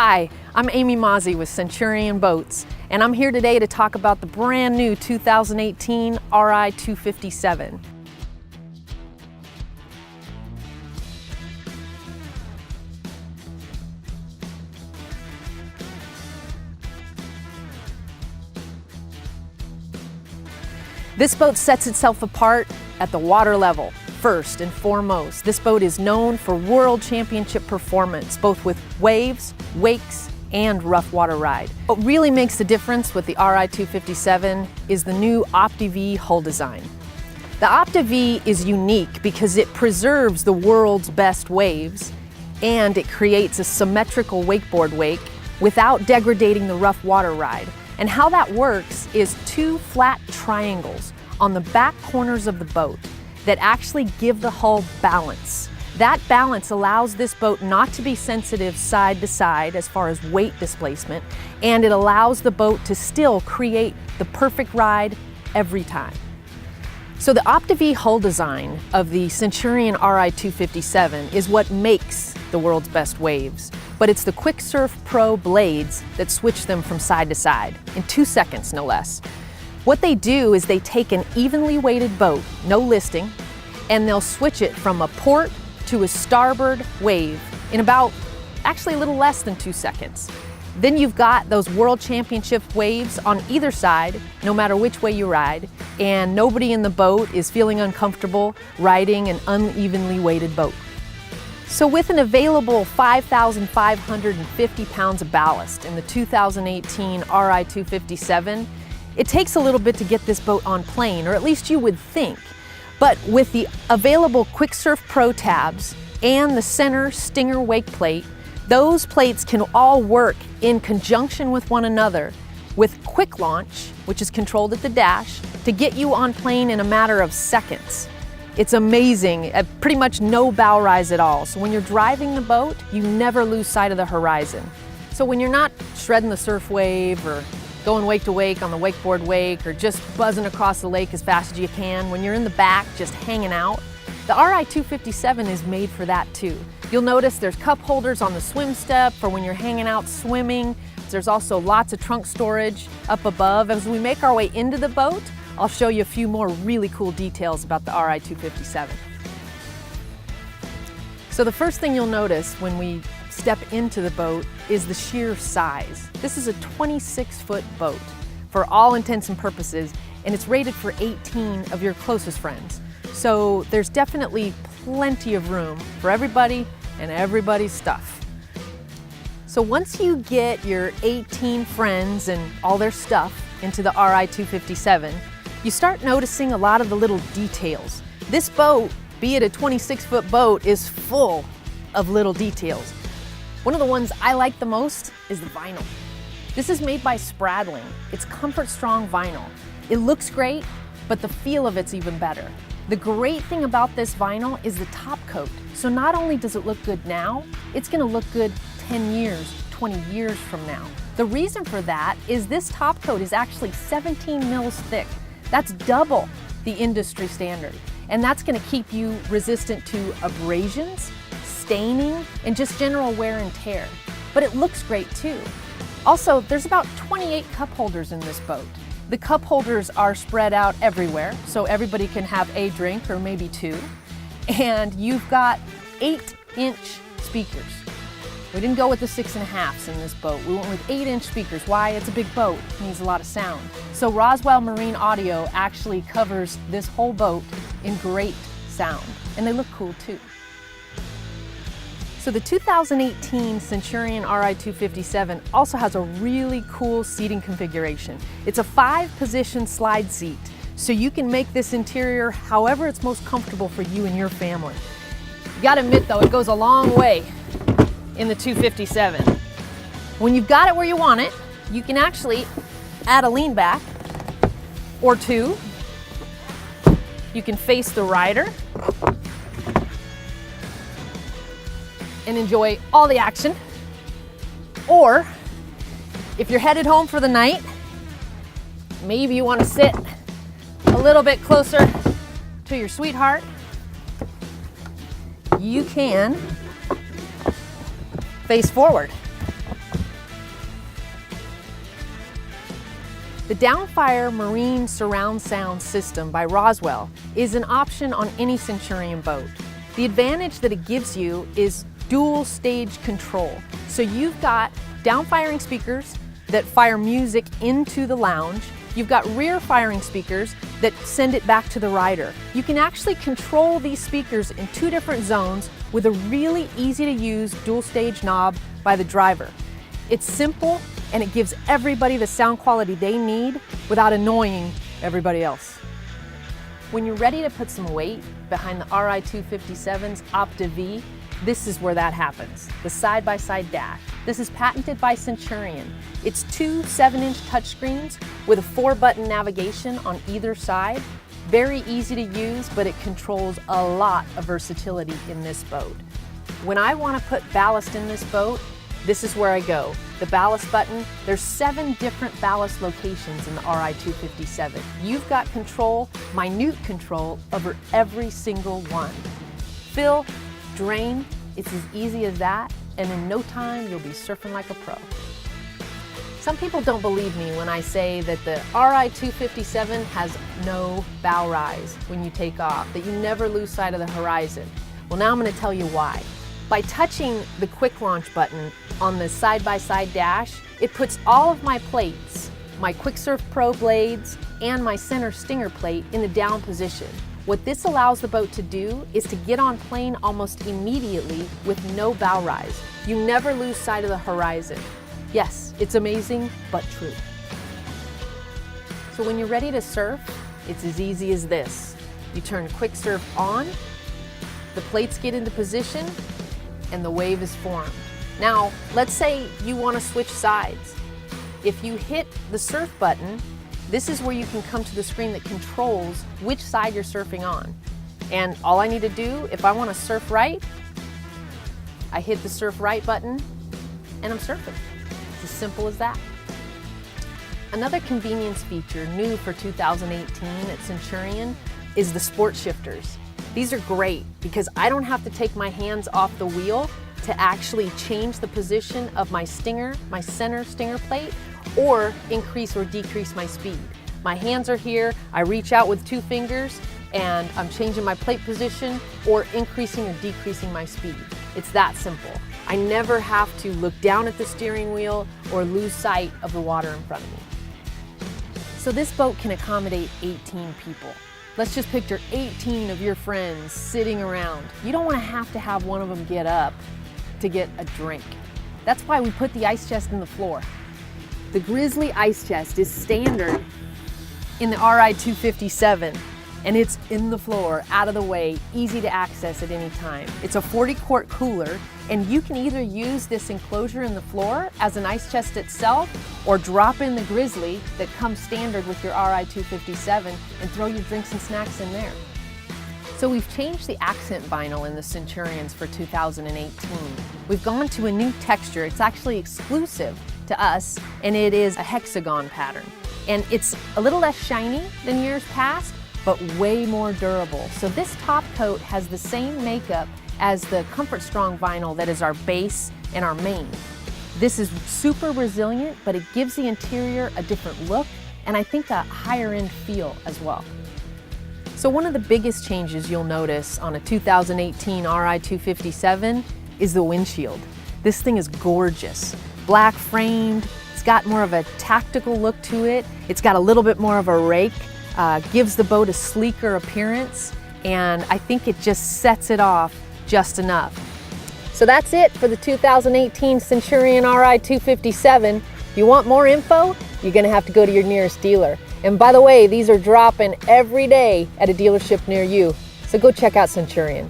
Hi, I'm Amy Mauzy with Centurion Boats, and I'm here today to talk about the brand new 2018 Ri257. This boat sets itself apart at the water level. First and foremost, this boat is known for world championship performance, both with waves, wakes, and rough water ride. What really makes the difference with the Ri257 is the new Opti-V hull design. The Opti-V is unique because it preserves the world's best waves and it creates a symmetrical wakeboard wake without degrading the rough water ride. And how that works is two flat triangles on the back corners of the boat that actually give the hull balance. That balance allows this boat not to be sensitive side to side as far as weight displacement, and it allows the boat to still create the perfect ride every time. So the Opti-V hull design of the Centurion Ri257 is what makes the world's best waves, but it's the QuickSurf Pro blades that switch them from side to side in 2 seconds, no less. What they do is they take an evenly weighted boat, no listing, and they'll switch it from a port to a starboard wave in about, actually a little less than 2 seconds. Then you've got those world championship waves on either side, no matter which way you ride, and nobody in the boat is feeling uncomfortable riding an unevenly weighted boat. So with an available 5,550 pounds of ballast in the 2018 Ri257, it takes a little bit to get this boat on plane, or at least you would think. But with the available QuickSurf Pro tabs and the center Stinger wake plate, those plates can all work in conjunction with one another with quick launch, which is controlled at the dash, to get you on plane in a matter of seconds. It's amazing, pretty much no bow rise at all. So when you're driving the boat, you never lose sight of the horizon. So when you're not shredding the surf wave or going wake to wake on the wakeboard wake or just buzzing across the lake as fast as you can, when you're in the back just hanging out, the Ri257 is made for that too. You'll notice there's cup holders on the swim step for when you're hanging out swimming. There's also lots of trunk storage up above. As we make our way into the boat, I'll show you a few more really cool details about the Ri257. So the first thing you'll notice when we step into the boat is the sheer size. This is a 26-foot boat for all intents and purposes, and it's rated for 18 of your closest friends. So there's definitely plenty of room for everybody and everybody's stuff. So once you get your 18 friends and all their stuff into the Ri257, you start noticing a lot of the little details. This boat, be it a 26-foot boat, is full of little details. One of the ones I like the most is the vinyl. This is made by Spradling. It's comfort strong vinyl. It looks great, but the feel of it's even better. The great thing about this vinyl is the top coat. So not only does it look good now, it's gonna look good 10 years, 20 years from now. The reason for that is this top coat is actually 17 mils thick. That's double the industry standard. And that's gonna keep you resistant to abrasions, staining, and just general wear and tear. But it looks great too. Also, there's about 28 cup holders in this boat. The cup holders are spread out everywhere, so everybody can have a drink or maybe two. And you've got 8-inch speakers. We didn't go with the 6.5s in this boat. We went with 8-inch speakers. Why? It's a big boat. It needs a lot of sound. So Roswell Marine Audio actually covers this whole boat in great sound. And they look cool too. So the 2018 Centurion Ri257 also has a really cool seating configuration. It's a 5-position slide seat, so you can make this interior however it's most comfortable for you and your family. You gotta admit though, it goes a long way in the 257. When you've got it where you want it, you can actually add a lean back or two. You can face the rider and enjoy all the action. Or if you're headed home for the night, maybe you want to sit a little bit closer to your sweetheart, you can face forward. The Downfire Marine Surround Sound System by Roswell is an option on any Centurion boat. The advantage that it gives you is dual stage control. So you've got down-firing speakers that fire music into the lounge. You've got rear firing speakers that send it back to the rider. You can actually control these speakers in 2 different zones with a really easy to use dual stage knob by the driver. It's simple and it gives everybody the sound quality they need without annoying everybody else. When you're ready to put some weight behind the Ri257's Opti-V, this is where that happens, the side-by-side dash. This is patented by Centurion. It's 2 7-inch touchscreens with a 4-button navigation on either side. Very easy to use, but it controls a lot of versatility in this boat. When I want to put ballast in this boat, this is where I go. The ballast button, there's 7 different ballast locations in the Ri257. You've got control, minute control, over every single one. Fill, drain, it's as easy as that, and in no time you'll be surfing like a pro. Some people don't believe me when I say that the Ri257 has no bow rise when you take off, that you never lose sight of the horizon. Well, now I'm going to tell you why. By touching the quick launch button on the side-by-side dash, it puts all of my plates, my QuickSurf Pro blades, and my center stinger plate in the down position. What this allows the boat to do is to get on plane almost immediately with no bow rise. You never lose sight of the horizon. Yes, it's amazing, but true. So when you're ready to surf, it's as easy as this. You turn QuickSurf on, the plates get into position, and the wave is formed. Now, let's say you want to switch sides. If you hit the surf button, this is where you can come to the screen that controls which side you're surfing on. And all I need to do, if I want to surf right, I hit the surf right button and I'm surfing. It's as simple as that. Another convenience feature new for 2018 at Centurion is the sport shifters. These are great because I don't have to take my hands off the wheel to actually change the position of my stinger, my center stinger plate, or increase or decrease my speed. My hands are here, I reach out with 2 fingers and I'm changing my plate position or increasing or decreasing my speed. It's that simple. I never have to look down at the steering wheel or lose sight of the water in front of me. So this boat can accommodate 18 people. Let's just picture 18 of your friends sitting around. You don't want to have one of them get up to get a drink. That's why we put the ice chest in the floor. The Grizzly ice chest is standard in the Ri257, and it's in the floor, out of the way, easy to access at any time. It's a 40-quart cooler, and you can either use this enclosure in the floor as an ice chest itself, or drop in the Grizzly that comes standard with your Ri257 and throw your drinks and snacks in there. So we've changed the accent vinyl in the Centurions for 2018. We've gone to a new texture. It's actually exclusive to us, and it is a hexagon pattern. And it's a little less shiny than years past, but way more durable. So this top coat has the same makeup as the Comfort Strong vinyl that is our base and our main. This is super resilient, but it gives the interior a different look, and I think a higher end feel as well. So one of the biggest changes you'll notice on a 2018 Ri257 is the windshield. This thing is gorgeous. Black framed, it's got more of a tactical look to it. It's got a little bit more of a rake, gives the boat a sleeker appearance, and I think it just sets it off just enough. So that's it for the 2018 Centurion Ri257. If you want more info, you're gonna have to go to your nearest dealer. And by the way, these are dropping every day at a dealership near you. So go check out Centurion.